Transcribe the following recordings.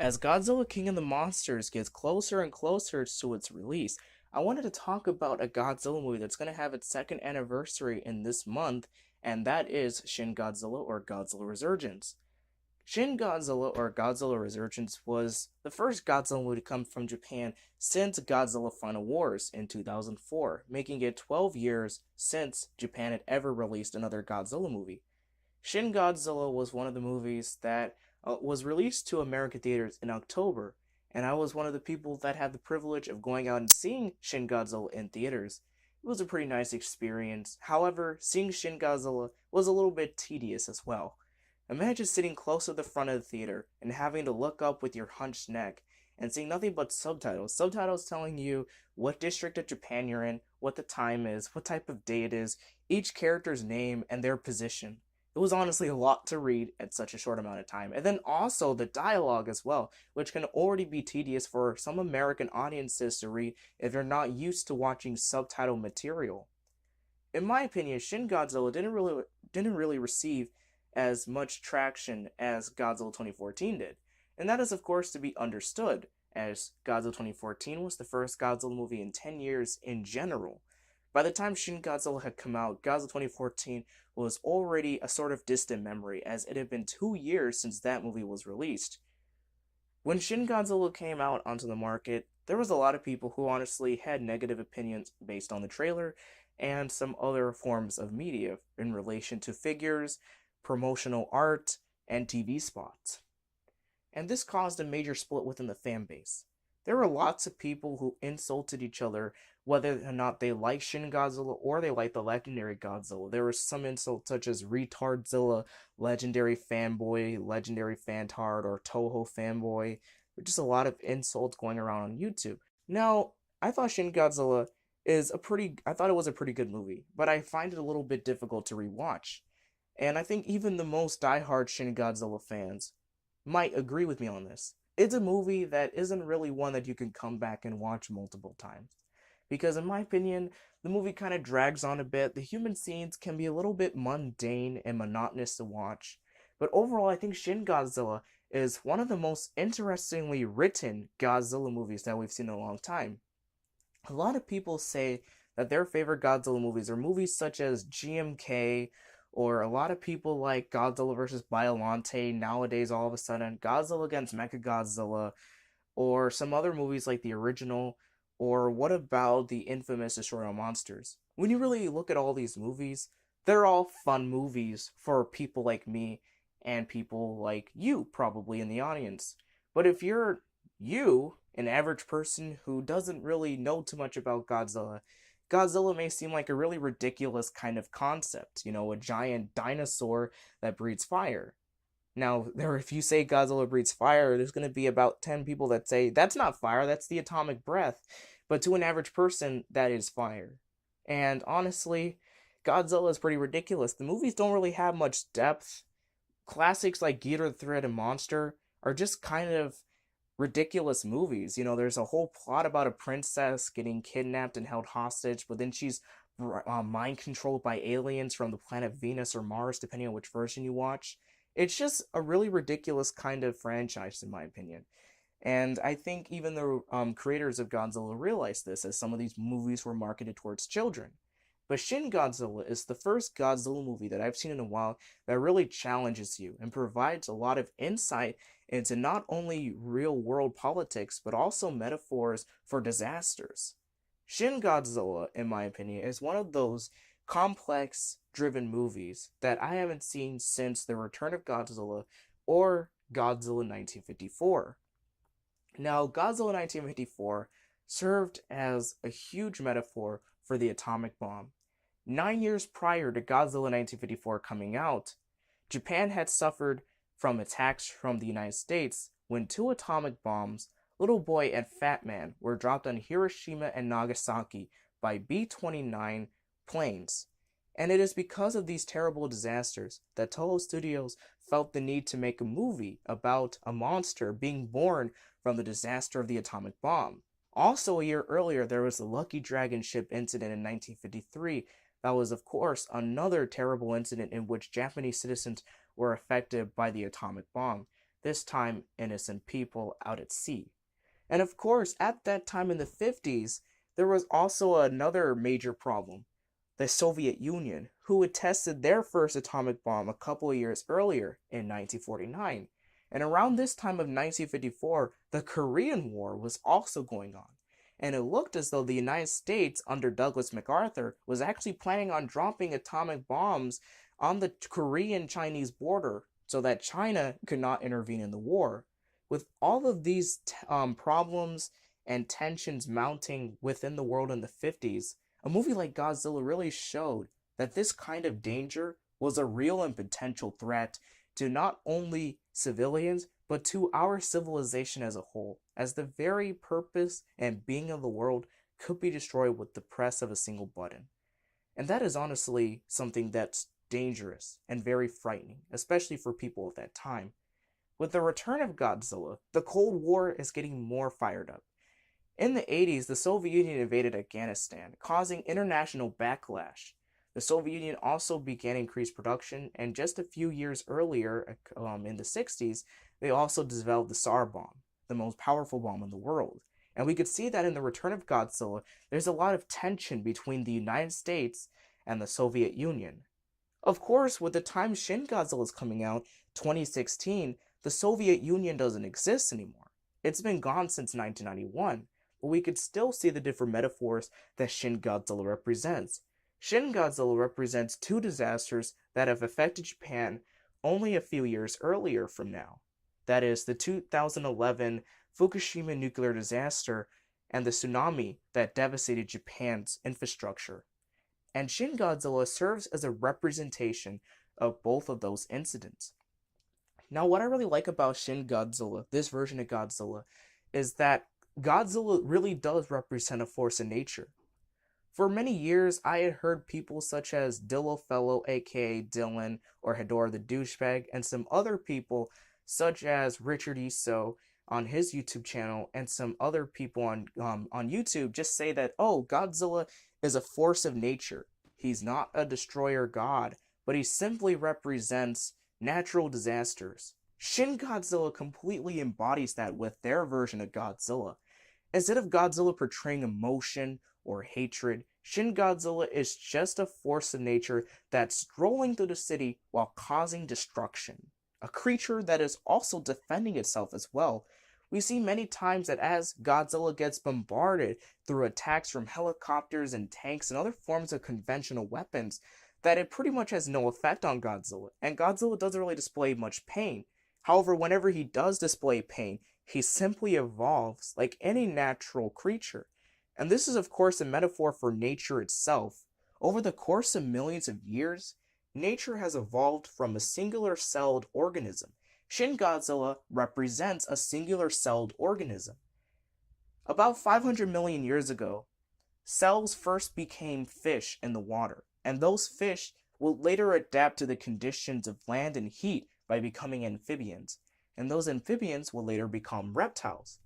As Godzilla King of the Monsters gets closer and closer to its release, I wanted to talk about a Godzilla movie that's going to have its second anniversary in this month, and that is Shin Godzilla or Godzilla Resurgence. Shin Godzilla or Godzilla Resurgence was the first Godzilla movie to come from Japan since Godzilla Final Wars in 2004, making it 12 years since Japan had ever released another Godzilla movie. Shin Godzilla was one of the movies that was released to American theaters in October, and I was one of the people that had the privilege of going out and seeing Shin Godzilla in theaters. It was a pretty nice experience. However, seeing Shin Godzilla was a little bit tedious as well. Imagine sitting close to the front of the theater and having to look up with your hunched neck and seeing nothing but subtitles. Subtitles telling you what district of Japan you're in, what the time is, what type of day it is, each character's name, and their position. It was honestly a lot to read at such a short amount of time. And then also the dialogue as well, which can already be tedious for some American audiences to read if you're not used to watching subtitle material. In my opinion, Shin Godzilla didn't really receive as much traction as Godzilla 2014 did. And that is of course to be understood, as Godzilla 2014 was the first Godzilla movie in 10 years in general. By the time Shin Godzilla had come out, Godzilla 2014 was already a sort of distant memory, as it had been 2 years since that movie was released. When Shin Godzilla came out onto the market, there was a lot of people who honestly had negative opinions based on the trailer and some other forms of media in relation to figures, promotional art, and TV spots. And this caused a major split within the fan base. There were lots of people who insulted each other whether or not they like Shin Godzilla or they like the legendary Godzilla. There were some insults such as Retardzilla, legendary fanboy, legendary fantard, or Toho fanboy. There's just a lot of insults going around on YouTube. Now, I thought Shin Godzilla I thought it was a pretty good movie, but I find it a little bit difficult to rewatch. And I think even the most diehard Shin Godzilla fans might agree with me on this. It's a movie that isn't really one that you can come back and watch multiple times. Because, in my opinion, the movie kind of drags on a bit. The human scenes can be a little bit mundane and monotonous to watch. But overall, I think Shin Godzilla is one of the most interestingly written Godzilla movies that we've seen in a long time. A lot of people say that their favorite Godzilla movies are movies such as GMK, or a lot of people like Godzilla vs. Biollante nowadays all of a sudden, Godzilla against Mechagodzilla, or some other movies like the original, or what about the infamous Destroy All Monsters? When you really look at all these movies, they're all fun movies for people like me and people like you, probably in the audience. But if you're an average person who doesn't really know too much about Godzilla, Godzilla may seem like a really ridiculous kind of concept, a giant dinosaur that breathes fire. Now, if you say Godzilla breathes fire, there's going to be about 10 people that say, that's not fire, that's the atomic breath. But to an average person, that is fire. And honestly, Godzilla is pretty ridiculous. The movies don't really have much depth. Classics like Ghidorah the Three-Headed Monster are just kind of ridiculous movies. There's a whole plot about a princess getting kidnapped and held hostage, but then she's mind controlled by aliens from the planet Venus or Mars, depending on which version you watch. It's just a really ridiculous kind of franchise, in my opinion. And I think even the creators of Godzilla realized this, as some of these movies were marketed towards children. But Shin Godzilla is the first Godzilla movie that I've seen in a while that really challenges you and provides a lot of insight into not only real world politics, but also metaphors for disasters. Shin Godzilla, in my opinion, is one of those complex driven movies that I haven't seen since The Return of Godzilla or Godzilla 1954. Now, Godzilla 1954 served as a huge metaphor for the atomic bomb. 9 years prior to Godzilla 1954 coming out, Japan had suffered from attacks from the United States when two atomic bombs, Little Boy and Fat Man, were dropped on Hiroshima and Nagasaki by B-29 planes. And it is because of these terrible disasters that Toho Studios felt the need to make a movie about a monster being born from the disaster of the atomic bomb. Also, a year earlier, there was the Lucky Dragon ship incident in 1953. That was, of course, another terrible incident in which Japanese citizens were affected by the atomic bomb. this time innocent people out at sea. And of course, at that time in the 50s, there was also another major problem: the Soviet Union, who had tested their first atomic bomb a couple of years earlier in 1949. And around this time of 1954, the Korean War was also going on. And it looked as though the United States, under Douglas MacArthur, was actually planning on dropping atomic bombs on the Korean Chinese border so that China could not intervene in the war. With all of these problems and tensions mounting within the world in the 50s, a movie like Godzilla really showed that this kind of danger was a real and potential threat to not only civilians, but to our civilization as a whole, as the very purpose and being of the world could be destroyed with the press of a single button. And that is honestly something that's dangerous and very frightening, especially for people of that time. With the return of Godzilla, the Cold War is getting more fired up. In the 80s, the Soviet Union invaded Afghanistan, causing international backlash. The Soviet Union also began increased production, and just a few years earlier, in the 60s, they also developed the Tsar bomb, the most powerful bomb in the world. And we could see that in the return of Godzilla, there's a lot of tension between the United States and the Soviet Union. Of course, with the time Shin Godzilla is coming out, 2016, the Soviet Union doesn't exist anymore. It's been gone since 1991, but we could still see the different metaphors that Shin Godzilla represents. Shin Godzilla represents two disasters that have affected Japan only a few years earlier from now. That is, the 2011 Fukushima nuclear disaster and the tsunami that devastated Japan's infrastructure. And Shin Godzilla serves as a representation of both of those incidents. Now, what I really like about Shin Godzilla, this version of Godzilla, is that Godzilla really does represent a force of nature. For many years, I had heard people such as Dillo Fellow, aka Dylan, or Hedora the Douchebag, and some other people such as Richard Isso on his YouTube channel, and some other people on YouTube just say that, oh, Godzilla is a force of nature. He's not a destroyer god, but he simply represents natural disasters. Shin Godzilla completely embodies that with their version of Godzilla. Instead of Godzilla portraying emotion or hatred, Shin Godzilla is just a force of nature that's strolling through the city while causing destruction. A creature that is also defending itself as well. We see many times that as Godzilla gets bombarded through attacks from helicopters and tanks and other forms of conventional weapons, that it pretty much has no effect on Godzilla, and Godzilla doesn't really display much pain. However, whenever he does display pain, he simply evolves like any natural creature. And this is of course a metaphor for nature itself. Over the course of millions of years, nature has evolved from a singular-celled organism. Shin Godzilla represents a singular-celled organism. About 500 million years ago, cells first became fish in the water, and those fish will later adapt to the conditions of land and heat by becoming amphibians, and those amphibians will later become reptiles.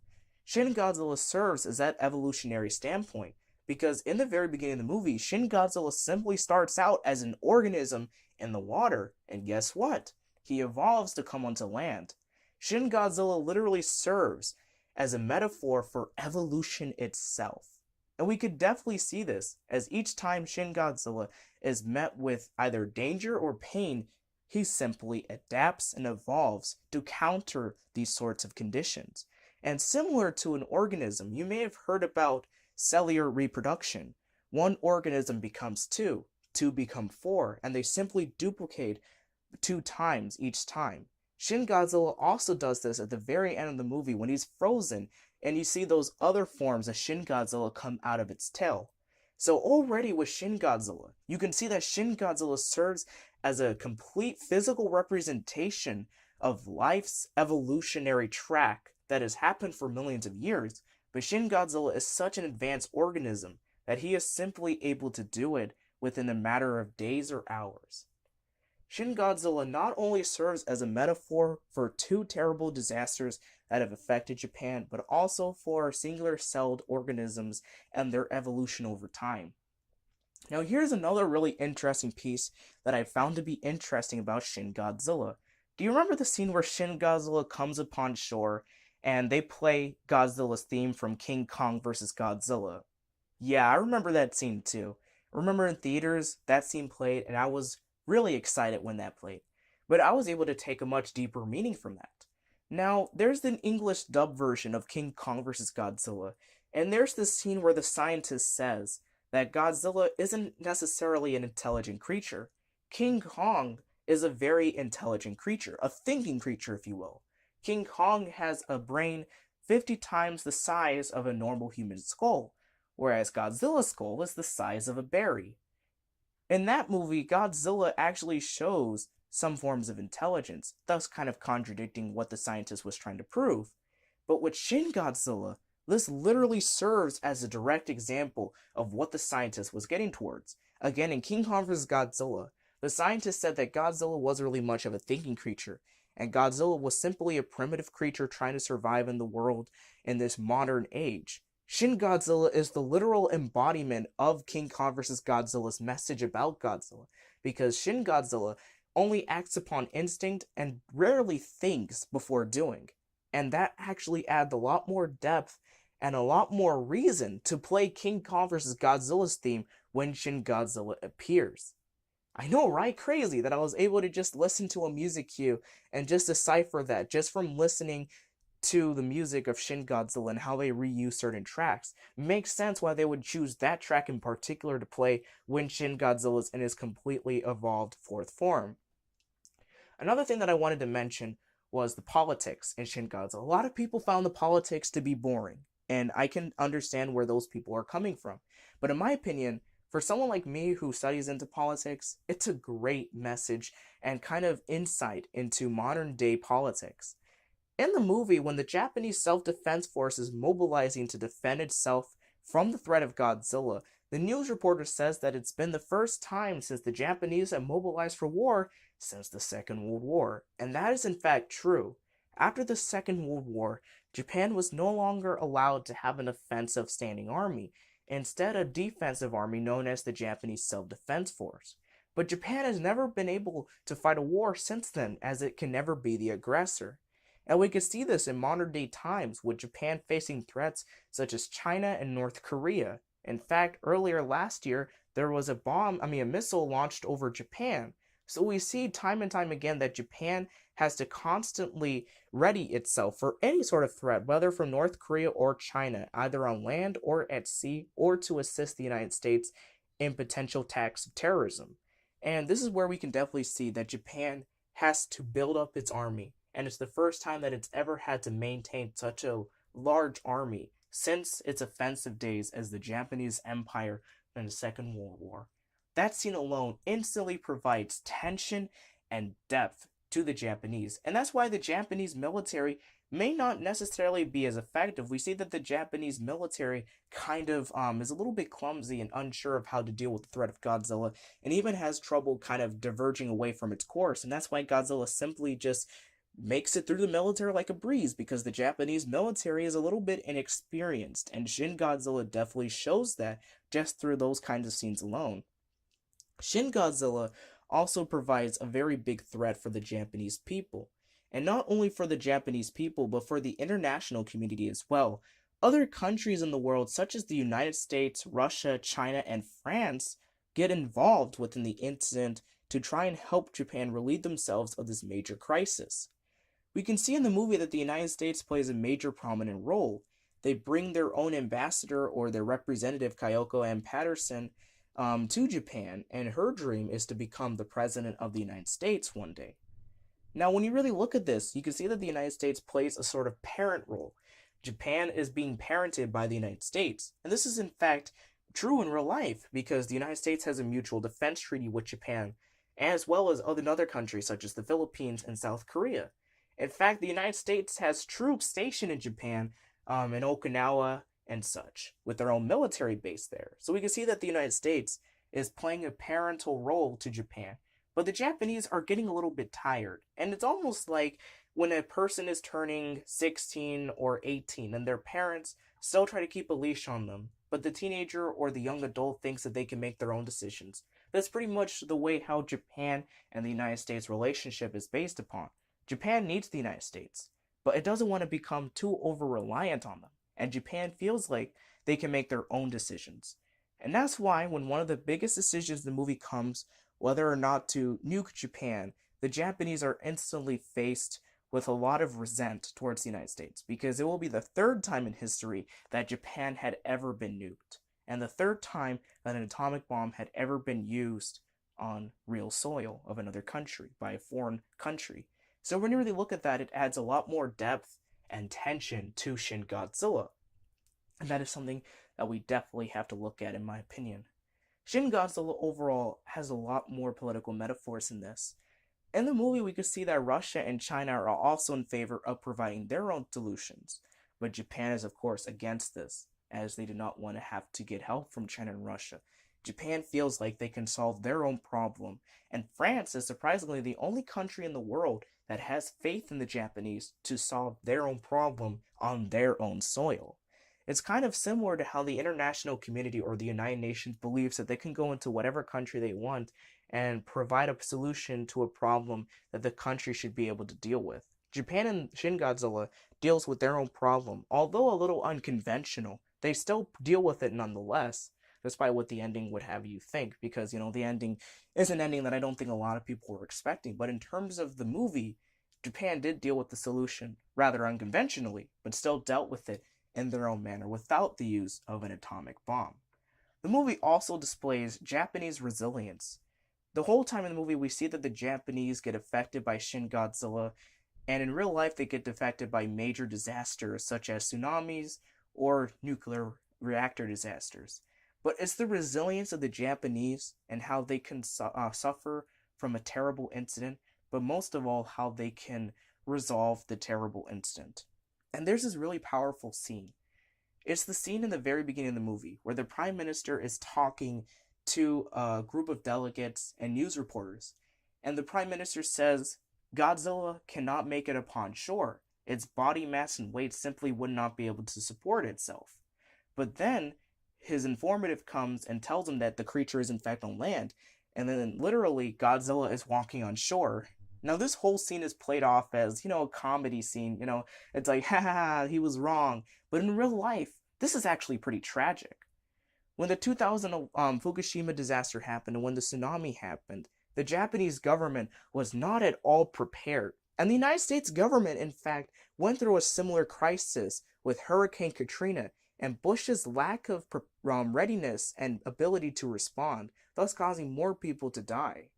Shin Godzilla serves as that evolutionary standpoint, because in the very beginning of the movie, Shin Godzilla simply starts out as an organism in the water, and guess what? He evolves to come onto land. Shin Godzilla literally serves as a metaphor for evolution itself. And we could definitely see this, as each time Shin Godzilla is met with either danger or pain, he simply adapts and evolves to counter these sorts of conditions. And similar to an organism, you may have heard about cellular reproduction. One organism becomes two become four, and they simply duplicate 2 times each time. Shin Godzilla also does this at the very end of the movie when he's frozen, and you see those other forms of Shin Godzilla come out of its tail. So already with Shin Godzilla, you can see that Shin Godzilla serves as a complete physical representation of life's evolutionary track that has happened for millions of years, but Shin Godzilla is such an advanced organism that he is simply able to do it within a matter of days or hours. Shin Godzilla not only serves as a metaphor for 2 terrible disasters that have affected Japan, but also for singular-celled organisms and their evolution over time. Now here's another really interesting piece that I found to be interesting about Shin Godzilla. Do you remember the scene where Shin Godzilla comes upon shore and they play Godzilla's theme from King Kong vs. Godzilla? Yeah, I remember that scene too. I remember in theaters that scene played, and I was really excited when that played. But I was able to take a much deeper meaning from that. Now, there's an English dub version of King Kong vs. Godzilla, and there's this scene where the scientist says that Godzilla isn't necessarily an intelligent creature. King Kong is a very intelligent creature, a thinking creature, if you will. King Kong has a brain 50 times the size of a normal human skull, whereas Godzilla's skull is the size of a berry. In that movie, Godzilla actually shows some forms of intelligence, thus kind of contradicting what the scientist was trying to prove. But with Shin Godzilla, this literally serves as a direct example of what the scientist was getting towards. Again, in King Kong vs. Godzilla, the scientist said that Godzilla wasn't really much of a thinking creature, and Godzilla was simply a primitive creature trying to survive in the world in this modern age. Shin Godzilla is the literal embodiment of King Kong vs. Godzilla's message about Godzilla, because Shin Godzilla only acts upon instinct and rarely thinks before doing. And that actually adds a lot more depth and a lot more reason to play King Kong vs. Godzilla's theme when Shin Godzilla appears. I know, right? Crazy that I was able to just listen to a music cue and just decipher that just from listening to the music of Shin Godzilla and how they reuse certain tracks. Makes sense why they would choose that track in particular to play when Shin Godzilla's in his completely evolved fourth form. Another thing that I wanted to mention was the politics in Shin Godzilla. A lot of people found the politics to be boring, and I can understand where those people are coming from. But in my opinion, for someone like me who studies into politics, it's a great message and kind of insight into modern day politics. In the movie, when the Japanese self-defense force is mobilizing to defend itself from the threat of Godzilla, the news reporter says that it's been the first time since the Japanese have mobilized for war since the Second World War. And that is in fact true. After the Second World War, Japan was no longer allowed to have an offensive standing army, instead a defensive army known as the Japanese Self-Defense Force. But Japan has never been able to fight a war since then, as it can never be the aggressor. And we can see this in modern day times with Japan facing threats such as China and North Korea. In fact, earlier last year, there was a missile launched over Japan. So we see time and time again that Japan has to constantly ready itself for any sort of threat, whether from North Korea or China, either on land or at sea, or to assist the United States in potential attacks of terrorism. And this is where we can definitely see that Japan has to build up its army, and it's the first time that it's ever had to maintain such a large army since its offensive days as the Japanese Empire in the Second World War. That scene alone instantly provides tension and depth to the Japanese, and that's why the Japanese military may not necessarily be as effective. We see that the Japanese military kind of is a little bit clumsy and unsure of how to deal with the threat of Godzilla, and even has trouble kind of diverging away from its course, and that's why Godzilla simply just makes it through the military like a breeze, because the Japanese military is a little bit inexperienced, and Shin Godzilla definitely shows that just through those kinds of scenes alone. Shin Godzilla also provides a very big threat for the Japanese people. And not only for the Japanese people, but for the international community as well. Other countries in the world, such as the United States, Russia, China, and France, get involved within the incident to try and help Japan relieve themselves of this major crisis. We can see in the movie that the United States plays a major prominent role. They bring their own ambassador or their representative, Kyoko M. Patterson, to Japan, and her dream is to become the president of the United States one day. Now, when you really look at this, you can see that the United States plays a sort of parent role. Japan is being parented by the United States, and this is in fact true in real life because the United States has a mutual defense treaty with Japan, as well as other countries such as the Philippines and South Korea. In fact, the United States has troops stationed in Japan, in Okinawa and such, with their own military base there. So we can see that the United States is playing a parental role to Japan. But the Japanese are getting a little bit tired. And it's almost like when a person is turning 16 or 18 and their parents still try to keep a leash on them, but the teenager or the young adult thinks that they can make their own decisions. That's pretty much the way how Japan and the United States relationship is based upon. Japan needs the United States, but it doesn't want to become too over reliant on them. And Japan feels like they can make their own decisions. And that's why, when one of the biggest decisions in the movie comes, whether or not to nuke Japan, the Japanese are instantly faced with a lot of resent towards the United States, because it will be the third time in history that Japan had ever been nuked, and the third time that an atomic bomb had ever been used on real soil of another country by a foreign country. So when you really look at that, it adds a lot more depth and tension to Shin Godzilla. And that is something that we definitely have to look at, in my opinion. Shin Godzilla overall has a lot more political metaphors in this. In the movie, we could see that Russia and China are also in favor of providing their own solutions, but Japan is, of course, against this, as they do not want to have to get help from China and Russia. Japan feels like they can solve their own problem, and France is surprisingly the only country in the world that has faith in the Japanese to solve their own problem on their own soil. It's kind of similar to how the international community or the United Nations believes that they can go into whatever country they want and provide a solution to a problem that the country should be able to deal with. Japan and Shin Godzilla deals with their own problem, although a little unconventional. They still deal with it nonetheless, despite what the ending would have you think, because, the ending is an ending that I don't think a lot of people were expecting. But in terms of the movie, Japan did deal with the solution rather unconventionally, but still dealt with it in their own manner without the use of an atomic bomb. The movie also displays Japanese resilience. The whole time in the movie, we see that the Japanese get affected by Shin Godzilla, and in real life, they get affected by major disasters such as tsunamis or nuclear reactor disasters. But it's the resilience of the Japanese and how they can suffer from a terrible incident, but most of all, how they can resolve the terrible incident. And there's this really powerful scene. It's the scene in the very beginning of the movie where the Prime Minister is talking to a group of delegates and news reporters. And the Prime Minister says, Godzilla cannot make it upon shore. Its body mass and weight simply would not be able to support itself. But then his informative comes and tells him that the creature is in fact on land. And then literally Godzilla is walking on shore. Now this whole scene is played off as, a comedy scene. It's like, ha, he was wrong. But in real life, this is actually pretty tragic. When the 2000 Fukushima disaster happened and when the tsunami happened, the Japanese government was not at all prepared. And the United States government, in fact, went through a similar crisis with Hurricane Katrina and Bush's lack of readiness and ability to respond, thus causing more people to die.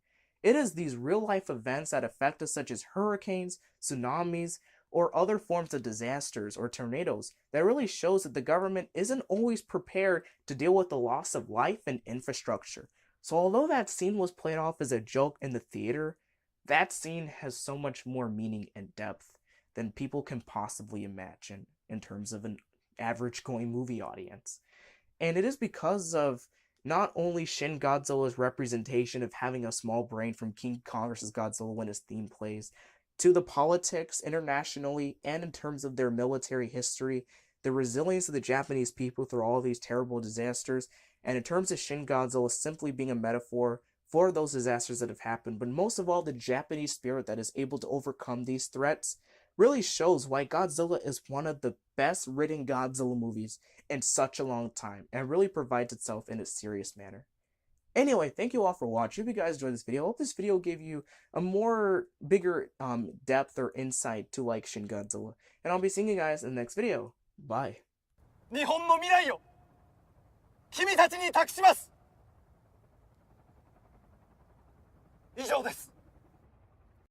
It is these real-life events that affect us, such as hurricanes, tsunamis, or other forms of disasters or tornadoes, that really shows that the government isn't always prepared to deal with the loss of life and infrastructure. So although that scene was played off as a joke in the theater, that scene has so much more meaning and depth than people can possibly imagine in terms of an average going movie audience. And it is because of not only Shin Godzilla's representation of having a small brain from King Kong vs. Godzilla when his theme plays, to the politics internationally and in terms of their military history, the resilience of the Japanese people through all of these terrible disasters, and in terms of Shin Godzilla simply being a metaphor for those disasters that have happened, but most of all the Japanese spirit that is able to overcome these threats, really shows why Godzilla is one of the best written Godzilla movies in such a long time, and really provides itself in a serious manner. Anyway, thank you all for watching. If you guys enjoyed this video, I hope this video gave you a more bigger depth or insight to like Shin Godzilla. And I'll be seeing you guys in the next video. Bye. 日本の未来を君たちに託します。以上です。